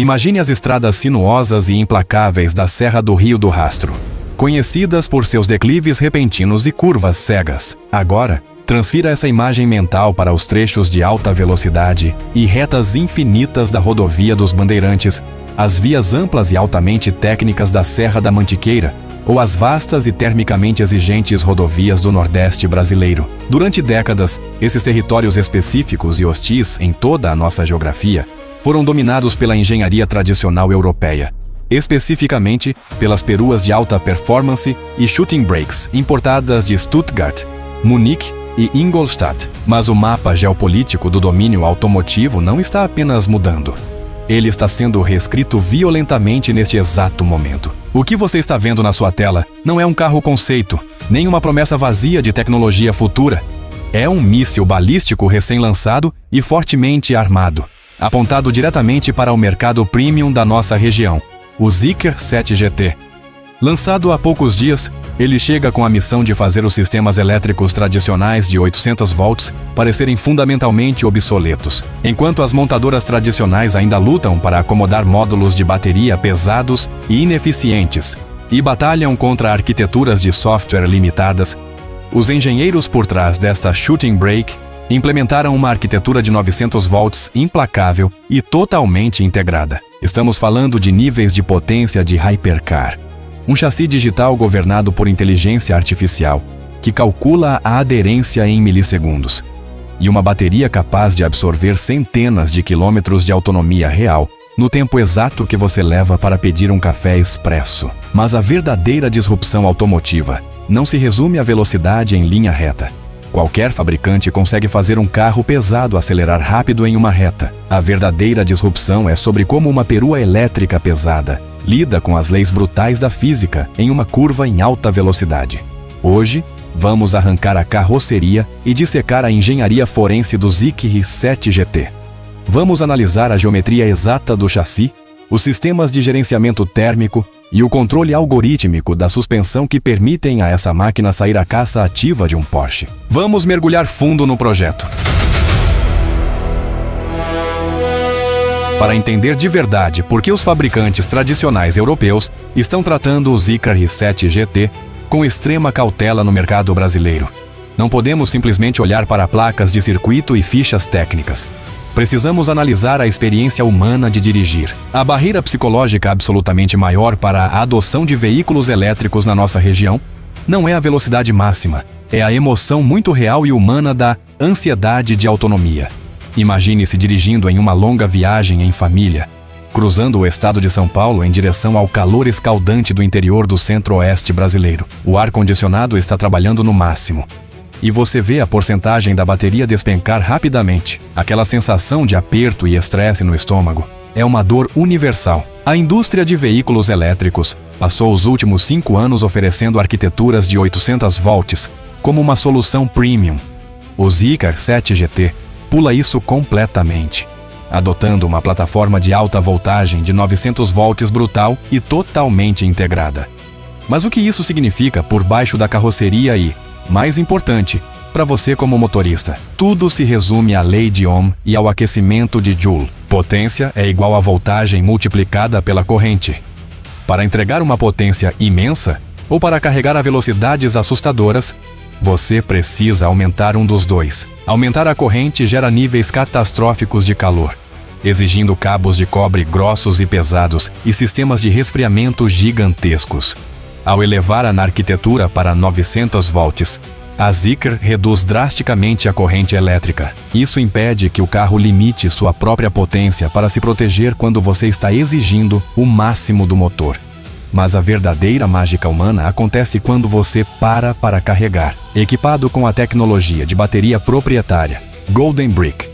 Imagine as estradas sinuosas e implacáveis da Serra do Rio do Rastro, conhecidas por seus declives repentinos e curvas cegas. Agora, transfira essa imagem mental para os trechos de alta velocidade e retas infinitas da rodovia dos Bandeirantes, as vias amplas e altamente técnicas da Serra da Mantiqueira, ou as vastas e termicamente exigentes rodovias do Nordeste brasileiro. Durante décadas, esses territórios específicos e hostis em toda a nossa geografia foram dominados pela engenharia tradicional europeia, especificamente pelas peruas de alta performance e shooting brakes importadas de Stuttgart, Munique e Ingolstadt. Mas o mapa geopolítico do domínio automotivo não está apenas mudando. Ele está sendo reescrito violentamente neste exato momento. O que você está vendo na sua tela não é um carro conceito, nem uma promessa vazia de tecnologia futura. É um míssil balístico recém-lançado e fortemente armado, apontado diretamente para o mercado premium da nossa região, o Zeekr 7 GT. Lançado há poucos dias, ele chega com a missão de fazer os sistemas elétricos tradicionais de 800 volts parecerem fundamentalmente obsoletos. Enquanto as montadoras tradicionais ainda lutam para acomodar módulos de bateria pesados e ineficientes e batalham contra arquiteturas de software limitadas, os engenheiros por trás desta shooting brake implementaram uma arquitetura de 900 volts implacável e totalmente integrada. Estamos falando de níveis de potência de hypercar. Um chassi digital governado por inteligência artificial, que calcula a aderência em milissegundos, e uma bateria capaz de absorver centenas de quilômetros de autonomia real no tempo exato que você leva para pedir um café expresso. Mas a verdadeira disrupção automotiva não se resume à velocidade em linha reta. Qualquer fabricante consegue fazer um carro pesado acelerar rápido em uma reta. A verdadeira disrupção é sobre como uma perua elétrica pesada lida com as leis brutais da física em uma curva em alta velocidade. Hoje, vamos arrancar a carroceria e dissecar a engenharia forense do Zeekr 7 GT. Vamos analisar a geometria exata do chassi, os sistemas de gerenciamento térmico e o controle algorítmico da suspensão que permitem a essa máquina sair à caça ativa de um Porsche. Vamos mergulhar fundo no projeto. Para entender de verdade por que os fabricantes tradicionais europeus estão tratando o Zeekr 7 GT com extrema cautela no mercado brasileiro. Não podemos simplesmente olhar para placas de circuito e fichas técnicas. Precisamos analisar a experiência humana de dirigir. A barreira psicológica absolutamente maior para a adoção de veículos elétricos na nossa região não é a velocidade máxima, é a emoção muito real e humana da ansiedade de autonomia. Imagine-se dirigindo em uma longa viagem em família, cruzando o estado de São Paulo em direção ao calor escaldante do interior do centro-oeste brasileiro. O ar-condicionado está trabalhando no máximo, e você vê a porcentagem da bateria despencar rapidamente. Aquela sensação de aperto e estresse no estômago é uma dor universal. A indústria de veículos elétricos passou os últimos 5 anos oferecendo arquiteturas de 800 volts como uma solução premium. O Zeekr 7 GT pula isso completamente, adotando uma plataforma de alta voltagem de 900 volts brutal e totalmente integrada. Mas o que isso significa por baixo da carroceria e, mais importante, para você como motorista? Tudo se resume à lei de Ohm e ao aquecimento de Joule. Potência é igual a voltagem multiplicada pela corrente. Para entregar uma potência imensa, ou para carregar a velocidades assustadoras, você precisa aumentar um dos dois. Aumentar a corrente gera níveis catastróficos de calor, exigindo cabos de cobre grossos e pesados e sistemas de resfriamento gigantescos. Ao elevá-la na arquitetura para 900 volts, a Zeekr reduz drasticamente a corrente elétrica. Isso impede que o carro limite sua própria potência para se proteger quando você está exigindo o máximo do motor. Mas a verdadeira mágica humana acontece quando você para carregar, equipado com a tecnologia de bateria proprietária, Golden Brick.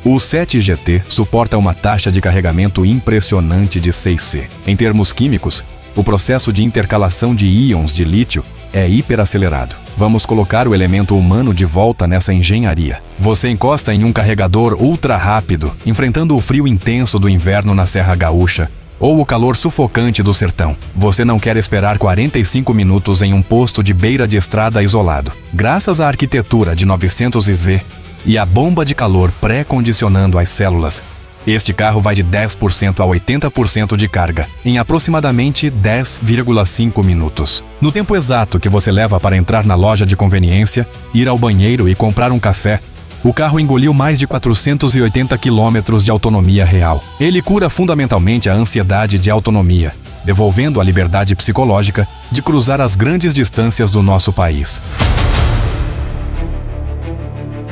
O 7 GT suporta uma taxa de carregamento impressionante de 6C. Em termos químicos, o processo de intercalação de íons de lítio é hiperacelerado. Vamos colocar o elemento humano de volta nessa engenharia. Você encosta em um carregador ultra rápido, enfrentando o frio intenso do inverno na Serra Gaúcha, ou o calor sufocante do sertão. Você não quer esperar 45 minutos em um posto de beira de estrada isolado. Graças à arquitetura de 900 IV e à bomba de calor pré-condicionando as células, Este carro vai de 10% a 80% de carga em aproximadamente 10,5 minutos. No tempo exato que você leva para entrar na loja de conveniência, ir ao banheiro e comprar um café, o carro engoliu mais de 480 quilômetros de autonomia real. Ele cura fundamentalmente a ansiedade de autonomia, devolvendo a liberdade psicológica de cruzar as grandes distâncias do nosso país.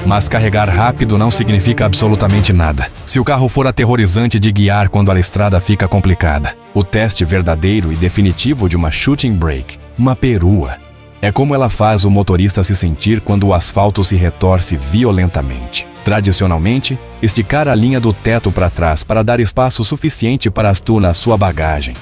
Mas carregar rápido não significa absolutamente nada, se o carro for aterrorizante de guiar quando a estrada fica complicada. O teste verdadeiro e definitivo de uma shooting brake, uma perua, é como ela faz o motorista se sentir quando o asfalto se retorce violentamente. Tradicionalmente, esticar a linha do teto para trás para dar espaço suficiente para na sua bagagem.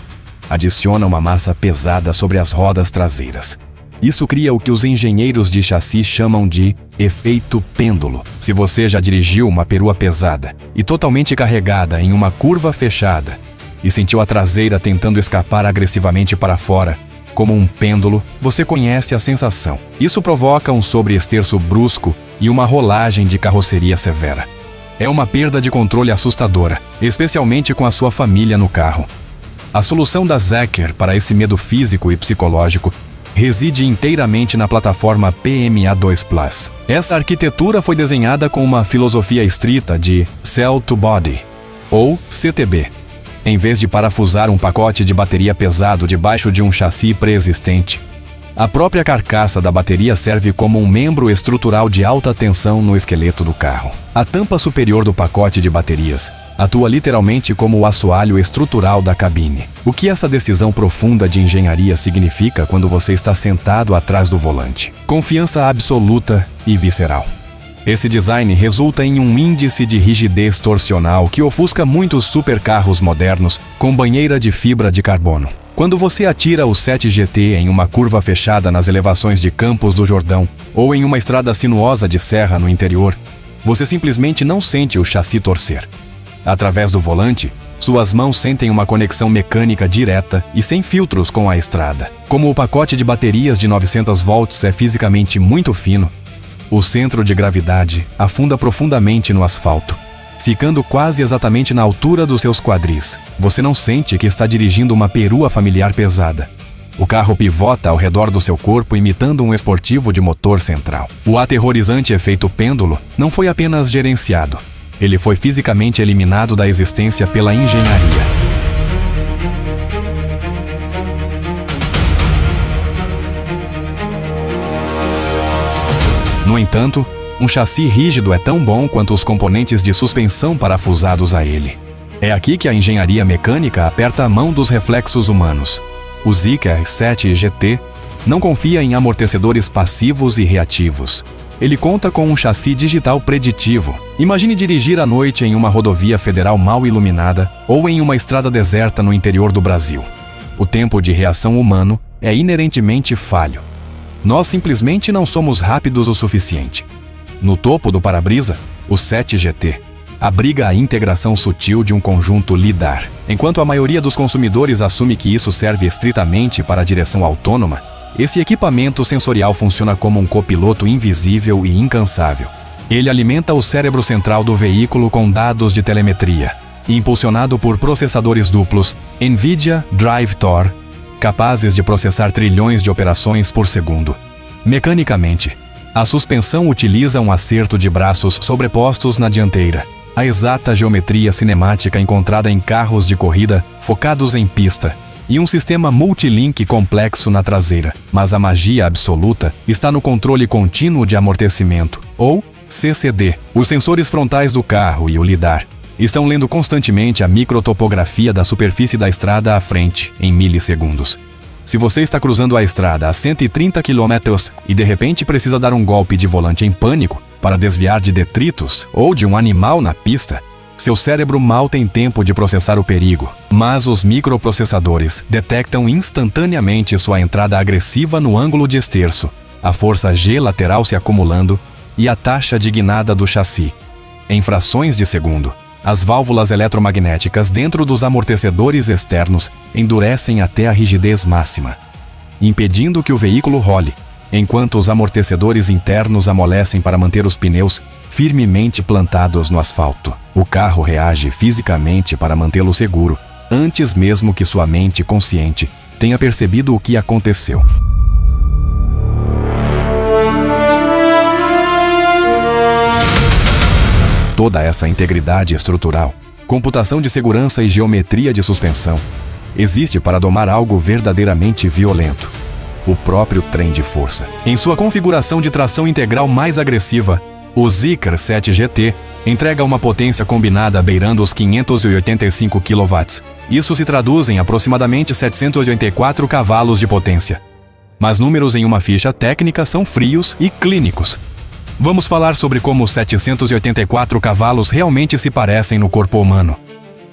Adiciona uma massa pesada sobre as rodas traseiras. Isso cria o que os engenheiros de chassi chamam de efeito pêndulo. Se você já dirigiu uma perua pesada e totalmente carregada em uma curva fechada e sentiu a traseira tentando escapar agressivamente para fora, como um pêndulo, você conhece a sensação. Isso provoca um sobreesterço brusco e uma rolagem de carroceria severa. É uma perda de controle assustadora, especialmente com a sua família no carro. A solução da Zeker para esse medo físico e psicológico reside inteiramente na plataforma PMA2 Plus. Essa arquitetura foi desenhada com uma filosofia estrita de Cell to Body, ou CTB. Em vez de parafusar um pacote de bateria pesado debaixo de um chassi pré-existente, a própria carcaça da bateria serve como um membro estrutural de alta tensão no esqueleto do carro. A tampa superior do pacote de baterias atua literalmente como o assoalho estrutural da cabine. O que essa decisão profunda de engenharia significa quando você está sentado atrás do volante? Confiança absoluta e visceral. Esse design resulta em um índice de rigidez torsional que ofusca muitos supercarros modernos com banheira de fibra de carbono. Quando você atira o 7 GT em uma curva fechada nas elevações de Campos do Jordão ou em uma estrada sinuosa de serra no interior, você simplesmente não sente o chassi torcer. Através do volante, suas mãos sentem uma conexão mecânica direta e sem filtros com a estrada. Como o pacote de baterias de 900 volts é fisicamente muito fino, o centro de gravidade afunda profundamente no asfalto, ficando quase exatamente na altura dos seus quadris. Você não sente que está dirigindo uma perua familiar pesada. O carro pivota ao redor do seu corpo imitando um esportivo de motor central. O aterrorizante efeito pêndulo não foi apenas gerenciado. Ele foi fisicamente eliminado da existência pela engenharia. No entanto, um chassi rígido é tão bom quanto os componentes de suspensão parafusados a ele. É aqui que a engenharia mecânica aperta a mão dos reflexos humanos. O Zeker 7 GT não confia em amortecedores passivos e reativos. Ele conta com um chassi digital preditivo. Imagine dirigir à noite em uma rodovia federal mal iluminada ou em uma estrada deserta no interior do Brasil. O tempo de reação humano é inerentemente falho. Nós simplesmente não somos rápidos o suficiente. No topo do para-brisa, o 7 GT abriga a integração sutil de um conjunto LiDAR. Enquanto a maioria dos consumidores assume que isso serve estritamente para a direção autônoma, esse equipamento sensorial funciona como um copiloto invisível e incansável. Ele alimenta o cérebro central do veículo com dados de telemetria, impulsionado por processadores duplos NVIDIA Drive Thor, capazes de processar trilhões de operações por segundo. Mecanicamente, a suspensão utiliza um acerto de braços sobrepostos na dianteira, a exata geometria cinemática encontrada em carros de corrida focados em pista, e um sistema multilink complexo na traseira. Mas a magia absoluta está no controle contínuo de amortecimento, ou CCD. Os sensores frontais do carro e o LiDAR estão lendo constantemente a microtopografia da superfície da estrada à frente, em milissegundos. Se você está cruzando a estrada a 130 km e de repente precisa dar um golpe de volante em pânico para desviar de detritos ou de um animal na pista, seu cérebro mal tem tempo de processar o perigo, mas os microprocessadores detectam instantaneamente sua entrada agressiva no ângulo de esterço, a força G lateral se acumulando e a taxa de guinada do chassi. Em frações de segundo, as válvulas eletromagnéticas dentro dos amortecedores externos endurecem até a rigidez máxima, impedindo que o veículo role, enquanto os amortecedores internos amolecem para manter os pneus firmemente plantados no asfalto. O carro reage fisicamente para mantê-lo seguro, antes mesmo que sua mente consciente tenha percebido o que aconteceu. Toda essa integridade estrutural, computação de segurança e geometria de suspensão existe para domar algo verdadeiramente violento: o próprio trem de força. Em sua configuração de tração integral mais agressiva, o Zeekr 7 GT entrega uma potência combinada beirando os 585 kW. Isso se traduz em aproximadamente 784 cavalos de potência. Mas números em uma ficha técnica são frios e clínicos. Vamos falar sobre como os 784 cavalos realmente se parecem no corpo humano.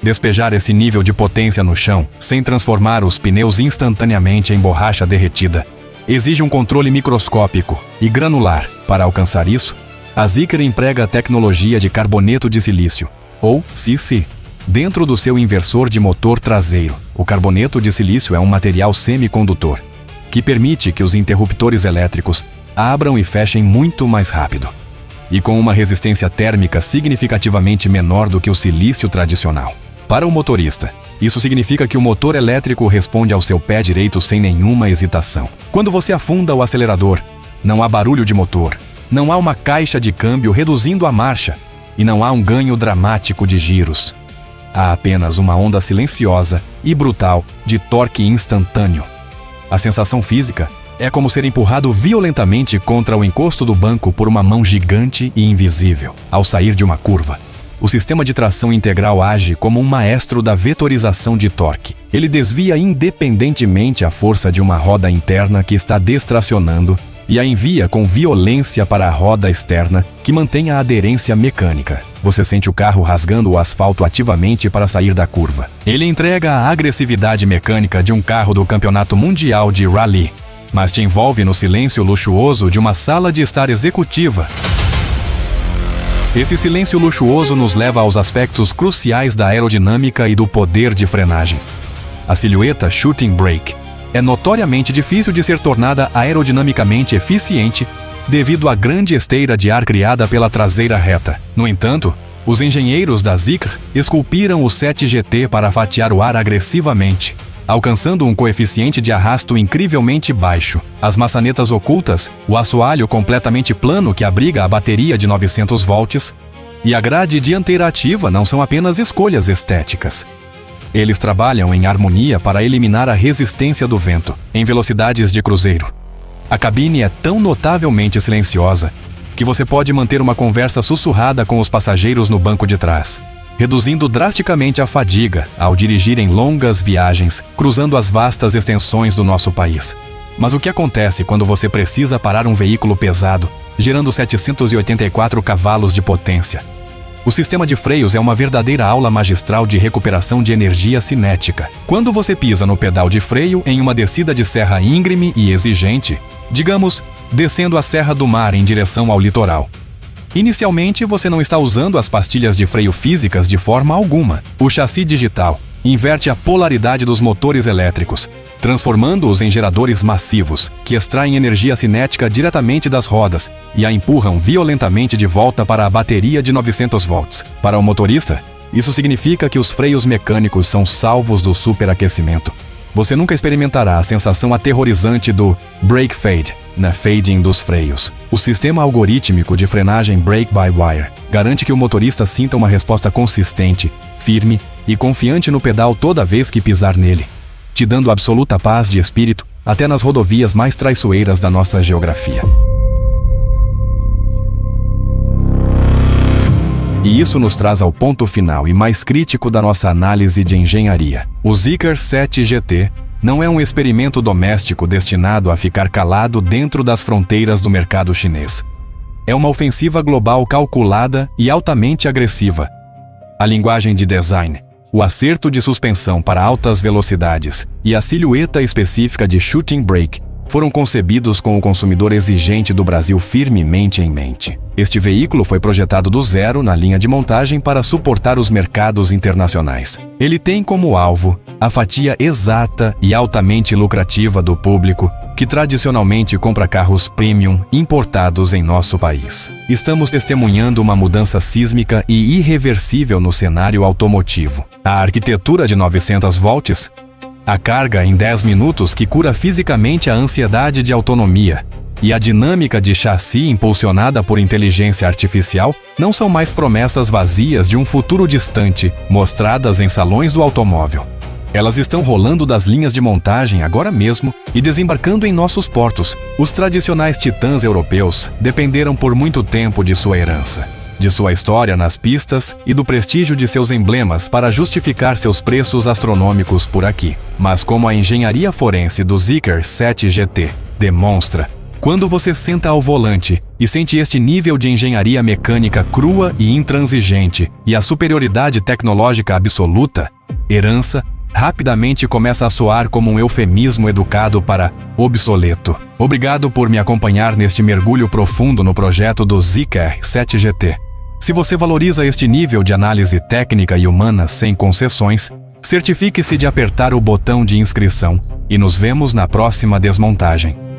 Despejar esse nível de potência no chão, sem transformar os pneus instantaneamente em borracha derretida, exige um controle microscópico e granular. Para alcançar isso, a Zeekr emprega a tecnologia de carboneto de silício, ou CC, dentro do seu inversor de motor traseiro. O carboneto de silício é um material semicondutor, que permite que os interruptores elétricos abram e fechem muito mais rápido, e com uma resistência térmica significativamente menor do que o silício tradicional. Para o motorista, isso significa que o motor elétrico responde ao seu pé direito sem nenhuma hesitação. Quando você afunda o acelerador, não há barulho de motor, não há uma caixa de câmbio reduzindo a marcha, e não há um ganho dramático de giros. Há apenas uma onda silenciosa e brutal de torque instantâneo. A sensação física é como ser empurrado violentamente contra o encosto do banco por uma mão gigante e invisível. Ao sair de uma curva, o sistema de tração integral age como um maestro da vetorização de torque. Ele desvia independentemente a força de uma roda interna que está destracionando e a envia com violência para a roda externa que mantém a aderência mecânica. Você sente o carro rasgando o asfalto ativamente para sair da curva. Ele entrega a agressividade mecânica de um carro do Campeonato Mundial de Rally, mas te envolve no silêncio luxuoso de uma sala de estar executiva. Esse silêncio luxuoso nos leva aos aspectos cruciais da aerodinâmica e do poder de frenagem. A silhueta Shooting Brake é notoriamente difícil de ser tornada aerodinamicamente eficiente devido à grande esteira de ar criada pela traseira reta. No entanto, os engenheiros da Zeekr esculpiram o 7 GT para fatiar o ar agressivamente, alcançando um coeficiente de arrasto incrivelmente baixo. As maçanetas ocultas, o assoalho completamente plano que abriga a bateria de 900 volts e a grade dianteira ativa não são apenas escolhas estéticas. Eles trabalham em harmonia para eliminar a resistência do vento em velocidades de cruzeiro. A cabine é tão notavelmente silenciosa que você pode manter uma conversa sussurrada com os passageiros no banco de trás, reduzindo drasticamente a fadiga ao dirigir em longas viagens, cruzando as vastas extensões do nosso país. Mas o que acontece quando você precisa parar um veículo pesado, gerando 784 cavalos de potência? O sistema de freios é uma verdadeira aula magistral de recuperação de energia cinética. Quando você pisa no pedal de freio em uma descida de serra íngreme e exigente, digamos, descendo a Serra do Mar em direção ao litoral, inicialmente, você não está usando as pastilhas de freio físicas de forma alguma. O chassi digital inverte a polaridade dos motores elétricos, transformando-os em geradores massivos, que extraem energia cinética diretamente das rodas e a empurram violentamente de volta para a bateria de 900 volts. Para o motorista, isso significa que os freios mecânicos são salvos do superaquecimento. Você nunca experimentará a sensação aterrorizante do brake fade, na fading dos freios. O sistema algorítmico de frenagem brake-by-wire garante que o motorista sinta uma resposta consistente, firme e confiante no pedal toda vez que pisar nele, te dando absoluta paz de espírito até nas rodovias mais traiçoeiras da nossa geografia. E isso nos traz ao ponto final e mais crítico da nossa análise de engenharia. O Zeekr 7 GT não é um experimento doméstico destinado a ficar calado dentro das fronteiras do mercado chinês. É uma ofensiva global calculada e altamente agressiva. A linguagem de design, o acerto de suspensão para altas velocidades e a silhueta específica de Shooting Brake foram concebidos com o consumidor exigente do Brasil firmemente em mente. Este veículo foi projetado do zero na linha de montagem para suportar os mercados internacionais. Ele tem como alvo a fatia exata e altamente lucrativa do público que tradicionalmente compra carros premium importados em nosso país. Estamos testemunhando uma mudança sísmica e irreversível no cenário automotivo. A arquitetura de 900 volts, a carga em 10 minutos que cura fisicamente a ansiedade de autonomia e a dinâmica de chassi impulsionada por inteligência artificial não são mais promessas vazias de um futuro distante, mostradas em salões do automóvel. Elas estão rolando das linhas de montagem agora mesmo e desembarcando em nossos portos. Os tradicionais titãs europeus dependeram por muito tempo de sua herança, de sua história nas pistas e do prestígio de seus emblemas para justificar seus preços astronômicos por aqui. Mas como a engenharia forense do Zeekr 7 GT demonstra, quando você senta ao volante e sente este nível de engenharia mecânica crua e intransigente e a superioridade tecnológica absoluta, herança rapidamente começa a soar como um eufemismo educado para obsoleto. Obrigado por me acompanhar neste mergulho profundo no projeto do Zeekr 7 GT. Se você valoriza este nível de análise técnica e humana sem concessões, certifique-se de apertar o botão de inscrição e nos vemos na próxima desmontagem.